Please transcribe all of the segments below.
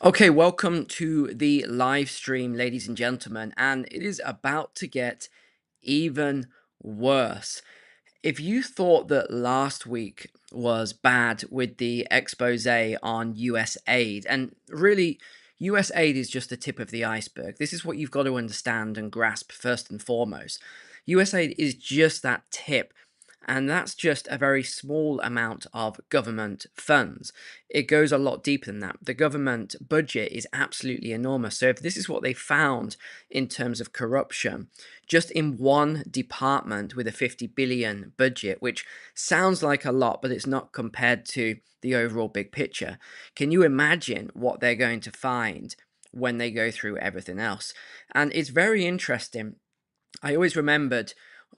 Okay, welcome to the live stream, ladies and gentlemen, and it is about to get even worse. If you thought that last week was bad with the expose on US aid, and really, US aid is just the tip of the iceberg. This is what you've got to understand and grasp first and foremost. US aid is just that tip. And that's just a very small amount of government funds. It goes a lot deeper than that. The government budget is absolutely enormous. So, if this is what they found in terms of corruption, just in one department with a 50 billion budget, which sounds like a lot, but it's not compared to the overall big picture. Can you imagine what they're going to find when they go through everything else? And it's very interesting. I always remembered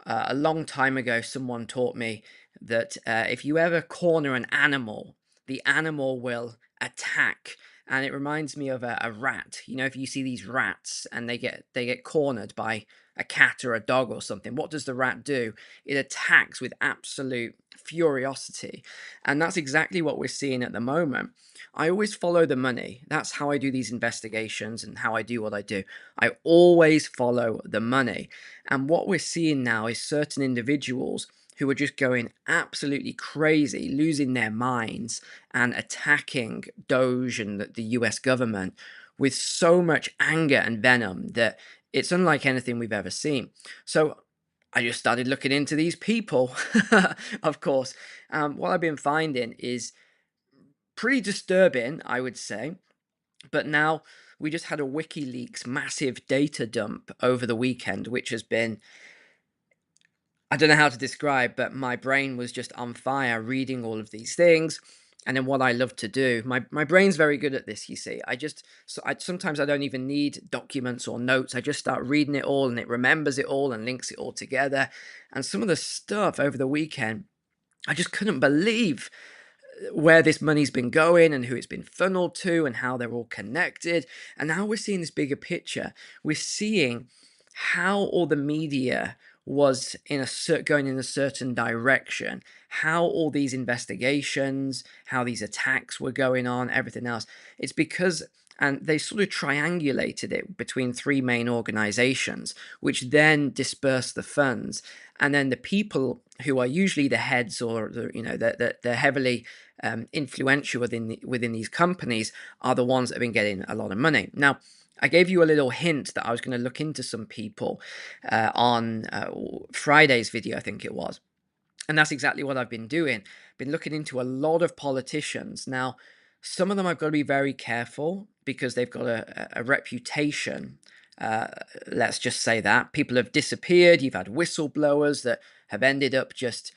a long time ago, someone taught me that if you ever corner an animal, the animal will attack. And it reminds me of a rat. You know, if you see these rats and they get cornered by a cat or a dog or something, what does the rat do? It attacks with absolute furiosity. And that's exactly what we're seeing at the moment. I always follow the money. That's how I do these investigations and how I do what I do. I always follow the money. And what we're seeing now is certain individuals who are just going absolutely crazy, losing their minds, and attacking Doge and the US government with so much anger and venom that it's unlike anything we've ever seen. So I just started looking into these people, of course. What I've been finding is pretty disturbing, I would say. But now we just had a WikiLeaks massive data dump over the weekend, which has been, I don't know how to describe, but my brain was just on fire reading all of these things. And then what I love to do, my brain's very good at this, you see. Sometimes I don't even need documents or notes. I just start reading it all and it remembers it all and links it all together. And some of the stuff over the weekend, I just couldn't believe where this money's been going and who it's been funneled to and how they're all connected. And now we're seeing this bigger picture. We're seeing how all the media was going in a certain direction, how all these investigations, how these attacks were going on, everything else. It's because and they sort of triangulated it between three main organizations, which then dispersed the funds. And then the people who are usually the heads or they're heavily influential within these companies are the ones that have been getting a lot of money. Now, I gave you a little hint that I was going to look into some people on Friday's video, I think it was. And that's exactly what I've been doing. Been looking into a lot of politicians. Now, some of them I've got to be very careful because they've got a reputation. Uh, let's just say that. People have disappeared. You've had whistleblowers that have ended up just,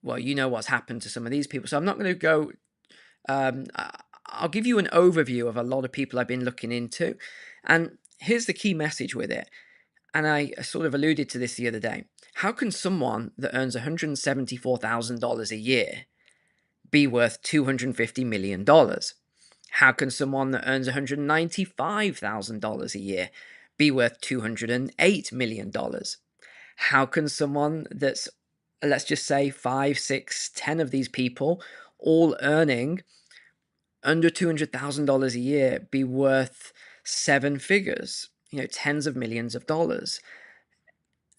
well, you know what's happened to some of these people. So I'm not going to go. I'll give you an overview of a lot of people I've been looking into. And here's the key message with it. And I sort of alluded to this the other day. How can someone that earns $174,000 a year be worth $250 million? How can someone that earns $195,000 a year be worth $208 million? How can someone that's, let's just say, 5, 6, 10 of these people all earning under $200,000 a year be worth seven figures, tens of millions of dollars?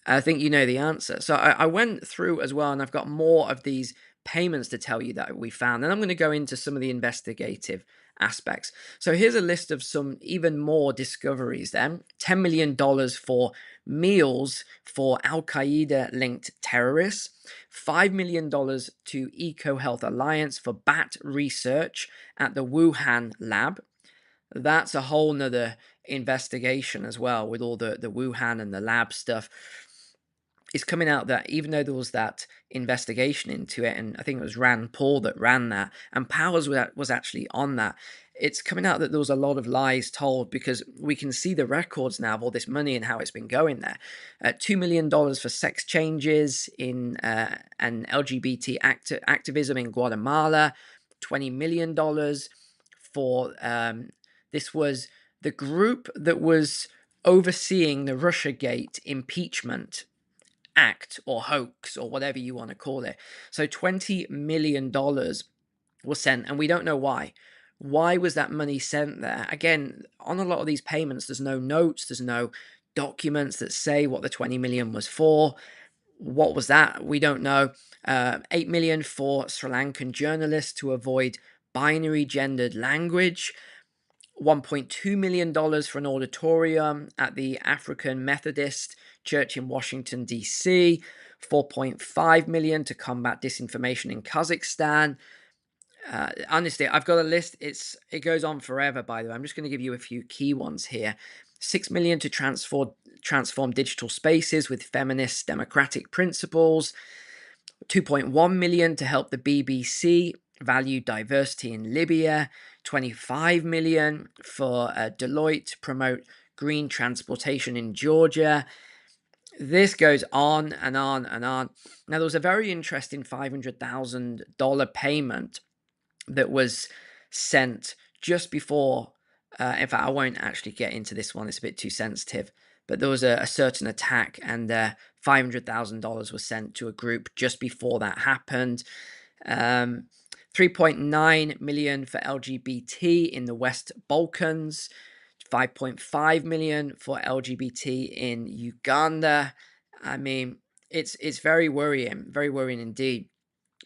I think you know the answer. So I went through as well, and I've got more of these payments to tell you that we found. And I'm going to go into some of the investigative aspects. So here's a list of some even more discoveries then. $10 million for meals for Al Qaeda linked terrorists, $5 million to EcoHealth Alliance for bat research at the Wuhan lab. That's a whole nother investigation as well with all the Wuhan and the lab stuff. It's coming out that even though there was that investigation into it, and I think it was Rand Paul that ran that, and Powers was actually on that, it's coming out that there was a lot of lies told because we can see the records now of all this money and how it's been going there. $2 million for sex changes in and LGBT activism in Guatemala, $20 million for this was the group that was overseeing the Russiagate impeachment act or hoax or whatever you want to call it. So $20 million was sent, and we don't know why. Why was that money sent there? Again, on a lot of these payments, there's no notes, there's no documents that say what the 20 million was for. What was that? We don't know. 8 million for Sri Lankan journalists to avoid binary gendered language. $1.2 million for an auditorium at the African Methodist Church in Washington, D.C., 4.5 million to combat disinformation in Kazakhstan. Honestly, I've got a list. It goes on forever, by the way. I'm just going to give you a few key ones here. 6 million to transform digital spaces with feminist democratic principles. 2.1 million to help the BBC value diversity in Libya. 25 million for Deloitte to promote green transportation in Georgia. This goes on and on and on. Now, there was a very interesting $500,000 payment that was sent just before. In fact, I won't actually get into this one, it's a bit too sensitive. But there was a certain attack, and $500,000 was sent to a group just before that happened. 3.9 million for LGBT in the West Balkans. 5.5 million for LGBT in Uganda. I mean, it's very worrying indeed.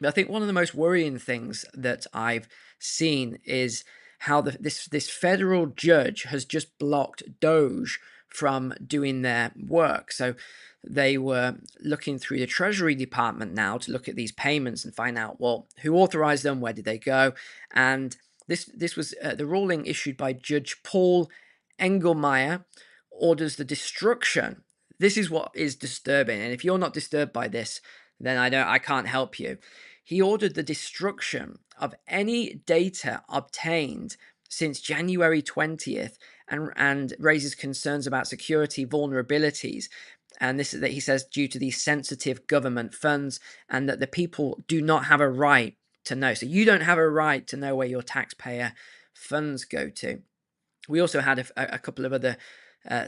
But I think one of the most worrying things that I've seen is how this federal judge has just blocked Doge from doing their work. So they were looking through the Treasury Department now to look at these payments and find out, well, who authorized them, where did they go, and this was the ruling issued by Judge Paul Engelmeyer orders the destruction. This is what is disturbing, and if you're not disturbed by this, then I can't help you. He ordered the destruction of any data obtained since January 20th and raises concerns about security vulnerabilities. And this is that he says due to these sensitive government funds, and that the people do not have a right to know. So you don't have a right to know where your taxpayer funds go to. We also had a couple of other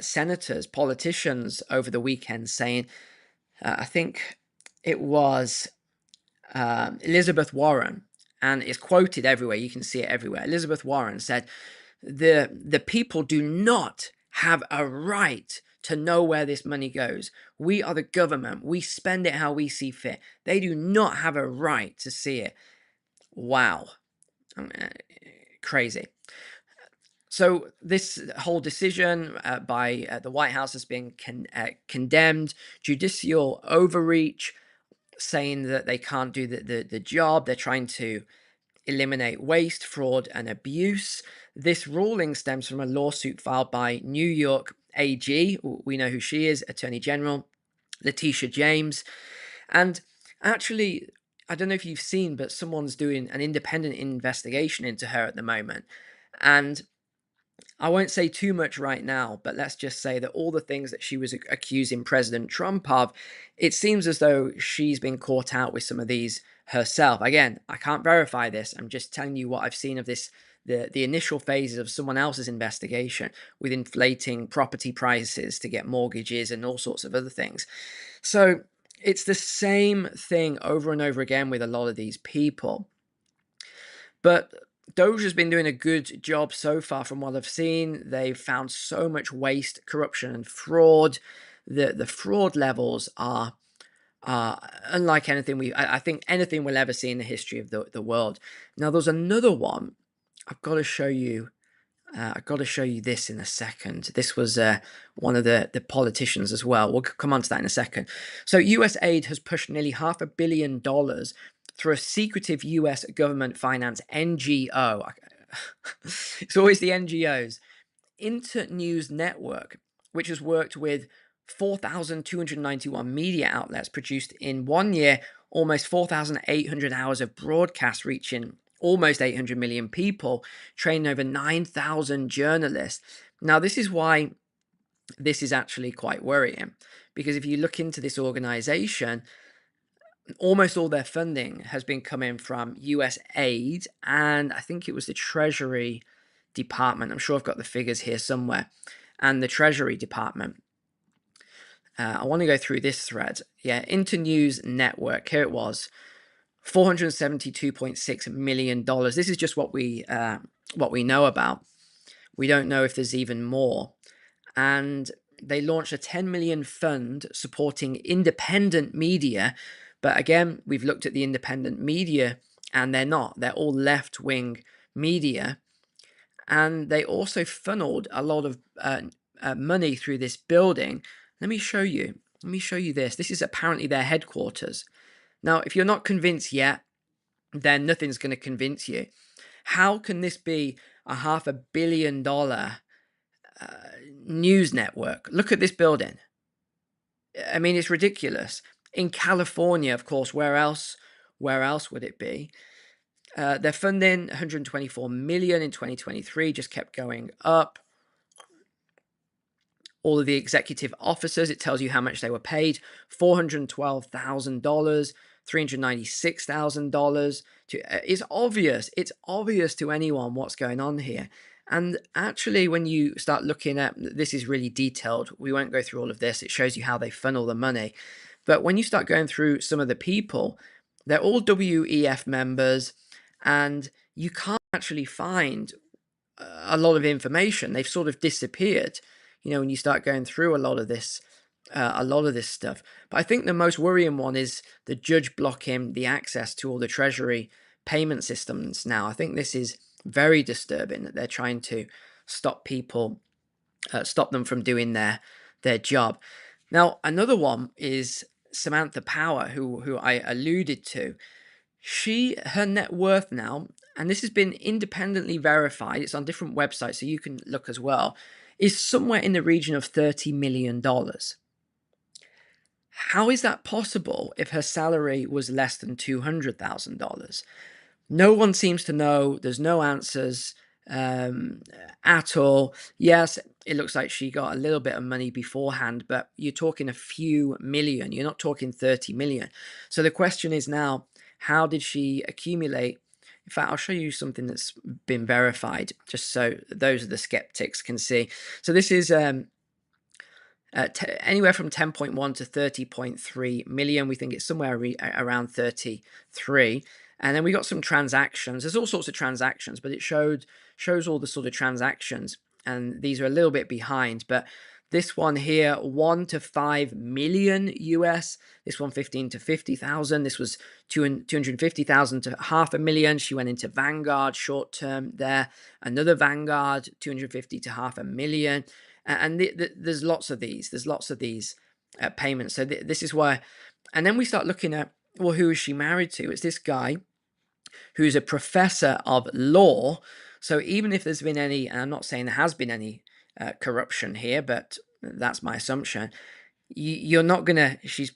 senators, politicians over the weekend saying, I think it was Elizabeth Warren, and it's quoted everywhere. You can see it everywhere. Elizabeth Warren said, the people do not have a right to know where this money goes. We are the government. We spend it how we see fit. They do not have a right to see it. Wow. Crazy. So this whole decision by the White House has been condemned. Judicial overreach, saying that they can't do the job. They're trying to eliminate waste, fraud, and abuse. This ruling stems from a lawsuit filed by New York AG. We know who she is, Attorney General Letitia James. And actually, I don't know if you've seen, but someone's doing an independent investigation into her at the moment. And I won't say too much right now, but let's just say that all the things that she was accusing President Trump of, it seems as though she's been caught out with some of these herself. Again, I can't verify this. I'm just telling you what I've seen of this, the initial phases of someone else's investigation with inflating property prices to get mortgages and all sorts of other things. So it's the same thing over and over again with a lot of these people. But Doge has been doing a good job so far from what I've seen. They've found so much waste, corruption, and fraud. The fraud levels are unlike anything I think anything we'll ever see in the history of the world. Now, there's another one. I've got to show you. I've got to show you this in a second. This was one of the politicians as well. We'll come on to that in a second. So US aid has pushed nearly $500 million through a secretive US government-financed NGO. It's always the NGOs. Internews Network, which has worked with 4,291 media outlets, produced in 1 year almost 4,800 hours of broadcast, reaching almost 800 million people, trained over 9,000 journalists. Now, this is why this is actually quite worrying, because if you look into this organization, almost all their funding has been coming from US aid, and I think it was the Treasury Department. I'm sure I've got the figures here somewhere. And the Treasury Department. I want to go through this thread. Yeah, Internews Network. Here it was. $472.6 million. This is just what we know about. We don't know if there's even more. And they launched a 10 million fund supporting independent media. But again, we've looked at the independent media and they're not. They're all left-wing media. And they also funneled a lot of money through this building. Let me show you. Let me show you this. This is apparently their headquarters. Now, if you're not convinced yet, then nothing's going to convince you. How can this be a $500 million news network? Look at this building. I mean, it's ridiculous. In California, of course, where else would it be? Their funding, 124 million in 2023, just kept going up. All of the executive officers, it tells you how much they were paid: $412,000, $396,000. It's obvious to anyone what's going on here. And actually, when you start looking at this, is really detailed. We won't go through all of this. It shows you how they funnel the money. But when you start going through some of the people, they're all WEF members, and you can't actually find a lot of information. They've sort of disappeared, when you start going through a lot of this stuff. But I think the most worrying one is the judge blocking the access to all the Treasury payment systems now. I think this is very disturbing, that they're trying to stop them from doing their job. Now, another one is Samantha Power, who I alluded to. Her net worth now, and this has been independently verified, it's on different websites, so you can look as well, is somewhere in the region of $30 million. How is that possible if her salary was less than $200,000? No one seems to know. There's no answers at all. Yes, it looks like she got a little bit of money beforehand, but you're talking a few million. You're not talking 30 million. So the question is now, how did she accumulate? In fact, I'll show you something that's been verified, just so those of the skeptics can see. So this is anywhere from 10.1 to 30.3 million. We think it's somewhere around 33. And then we got some transactions. There's all sorts of transactions, but it shows all the sort of transactions. And these are a little bit behind, but this one here, 1 to 5 million US. This one, 15 to 50,000. This was 250,000 to $500,000. She went into Vanguard short term there. Another Vanguard, 250 to $500,000. And there's lots of these. There's lots of these payments. So this is why. And then we start looking at, well, who is she married to? It's this guy who's a professor of law. So even if there's been any, and I'm not saying there has been any corruption here, but that's my assumption, you're not gonna, she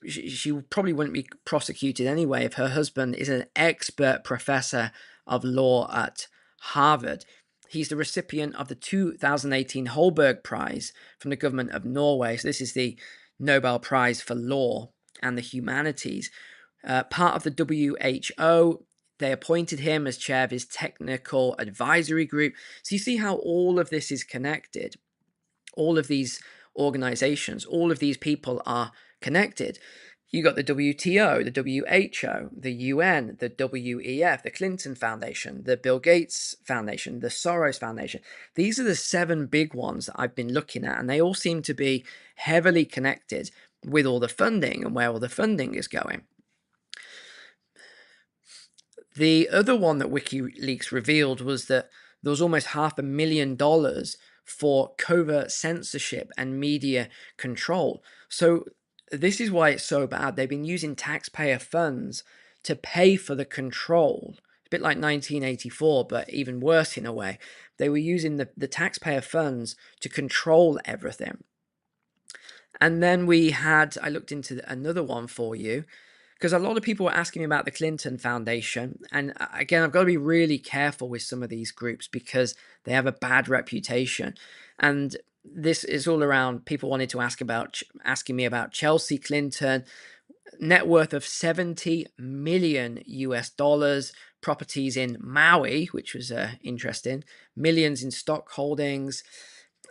probably wouldn't be prosecuted anyway if her husband is an expert professor of law at Harvard. He's the recipient of the 2018 Holberg Prize from the government of Norway. So this is the Nobel Prize for Law and the Humanities. Part of the WHO, they appointed him as chair of his technical advisory group. So you see how all of this is connected. All of these organizations, all of these people are connected. You got the WTO, the WHO, the UN, the WEF, the Clinton Foundation, the Bill Gates Foundation, the Soros Foundation. These are the 7 big ones that I've been looking at, and they all seem to be heavily connected with all the funding and where all the funding is going. The other one that WikiLeaks revealed was that there was almost $500,000 for covert censorship and media control. So this is why it's so bad. They've been using taxpayer funds to pay for the control. It's a bit like 1984, but even worse in a way. They were using the taxpayer funds to control everything. And then I looked into another one for you, because a lot of people were asking me about the Clinton Foundation. And again, I've got to be really careful with some of these groups because they have a bad reputation. And this is all around people wanted to asking me about Chelsea Clinton, net worth of 70 million US dollars, properties in Maui, which was interesting, millions in stock holdings.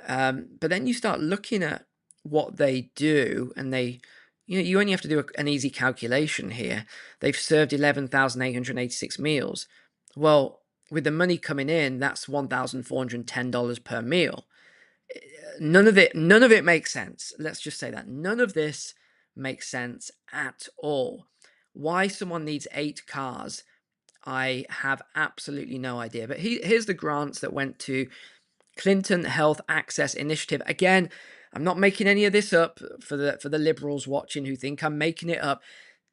But then you start looking at what they do, and they you only have to do an easy calculation here. They've served 11,886 meals. Well, with the money coming in, that's $1,410 per meal. None of it makes sense. Let's just say that. None of this makes sense at all. Why someone needs 8 cars, I have absolutely no idea. But here's the grants that went to Clinton Health Access Initiative. Again, I'm not making any of this up for the liberals watching who think I'm making it up.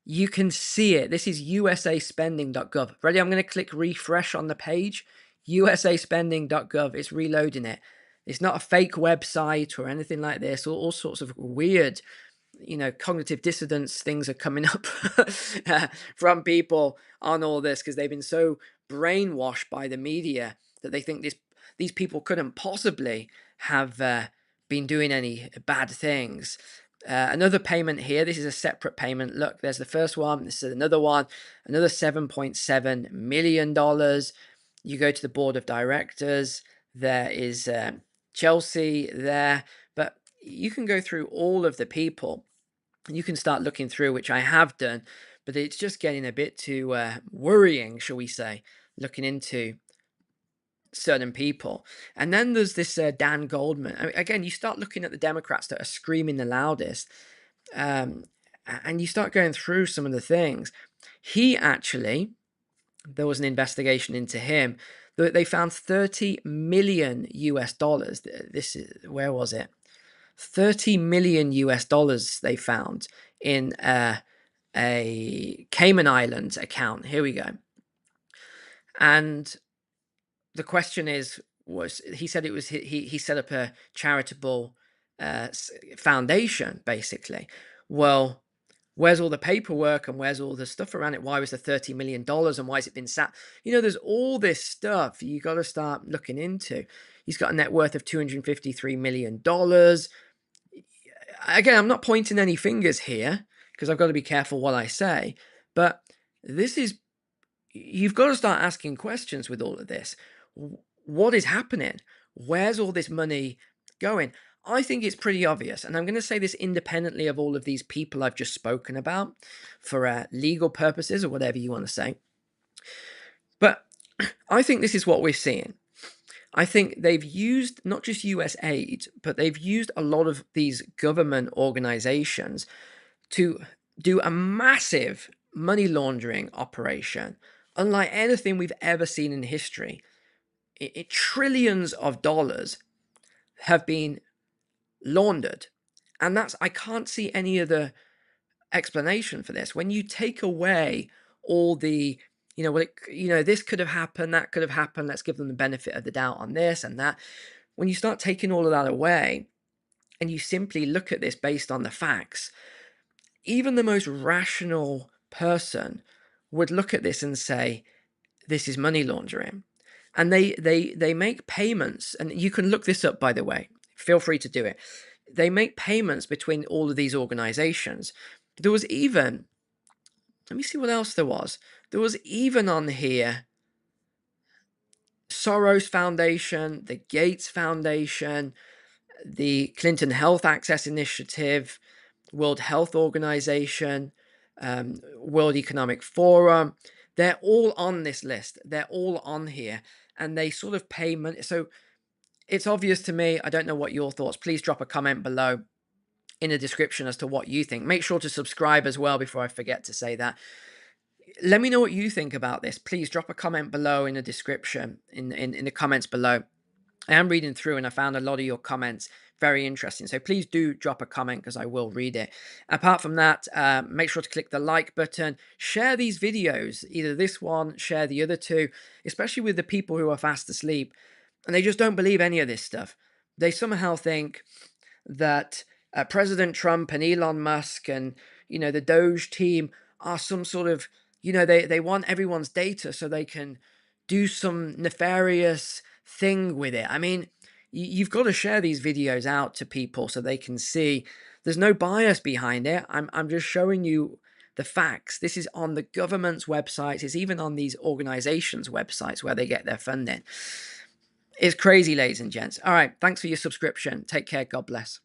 You can see it. This is usaspending.gov. Ready? I'm going to click refresh on the page. usaspending.gov. It's reloading it. It's not a fake website or anything like this. All sorts of weird, cognitive dissonance things are coming up from people on all this because they've been so brainwashed by the media that they think these people couldn't possibly have been doing any bad things. Another payment here. This is a separate payment. Look, there's the first one. This is another one. Another $7.7 million. You go to the board of directors. There is Chelsea there. But you can go through all of the people. You can start looking through, which I have done. But it's just getting a bit too worrying, shall we say, looking into certain people. And then there's this Dan Goldman. I mean, again, you start looking at the Democrats that are screaming the loudest, and you start going through some of the things. There was an investigation into him. They found 30 million US dollars. Where was it? 30 million US dollars they found in a Cayman Islands account. Here we go. And the question he said it was he set up a charitable foundation, basically. Well, where's all the paperwork and where's all the stuff around it? Why was the $30 million and why has it been sat? There's all this stuff you got to start looking into. He's got a net worth of $253 million. Again, I'm not pointing any fingers here because I've got to be careful what I say, but you've got to start asking questions with all of this. What is happening? Where's all this money going? I think it's pretty obvious, and I'm going to say this independently of all of these people I've just spoken about for legal purposes or whatever you want to say. But I think this is what we're seeing. I think they've used not just US aid, but they've used a lot of these government organizations to do a massive money laundering operation, unlike anything we've ever seen in history. Trillions of dollars have been laundered. And I can't see any other explanation for this. When you take away all the, this could have happened, that could have happened, let's give them the benefit of the doubt on this and that. When you start taking all of that away and you simply look at this based on the facts, even the most rational person would look at this and say, this is money laundering. And they make payments, and you can look this up, by the way. Feel free to do it. They make payments between all of these organizations. There was even, let me see what else there was. There was even on here, Soros Foundation, the Gates Foundation, the Clinton Health Access Initiative, World Health Organization, World Economic Forum. They're all on this list. They're all on here. And they sort of pay money. So it's obvious to me. I don't know what your thoughts. Please drop a comment below in the description as to what you think. Make sure to subscribe as well before I forget to say that. Let me know what you think about this. Please drop a comment below in the description, in the comments below. I am reading through and I found a lot of your comments very interesting. So please do drop a comment because I will read it. Apart from that, make sure to click the like button. Share these videos, either this one, share the other two, especially with the people who are fast asleep and they just don't believe any of this stuff. They somehow think that President Trump and Elon Musk and, the Doge team are some sort of, they want everyone's data so they can do some nefarious thing with it. I mean, you've got to share these videos out to people so they can see there's no bias behind it. I'm just showing you the facts. This is on the government's websites. It's even on these organizations' websites where they get their funding. It's crazy, ladies and gents. All right. Thanks for your subscription. Take care. God bless.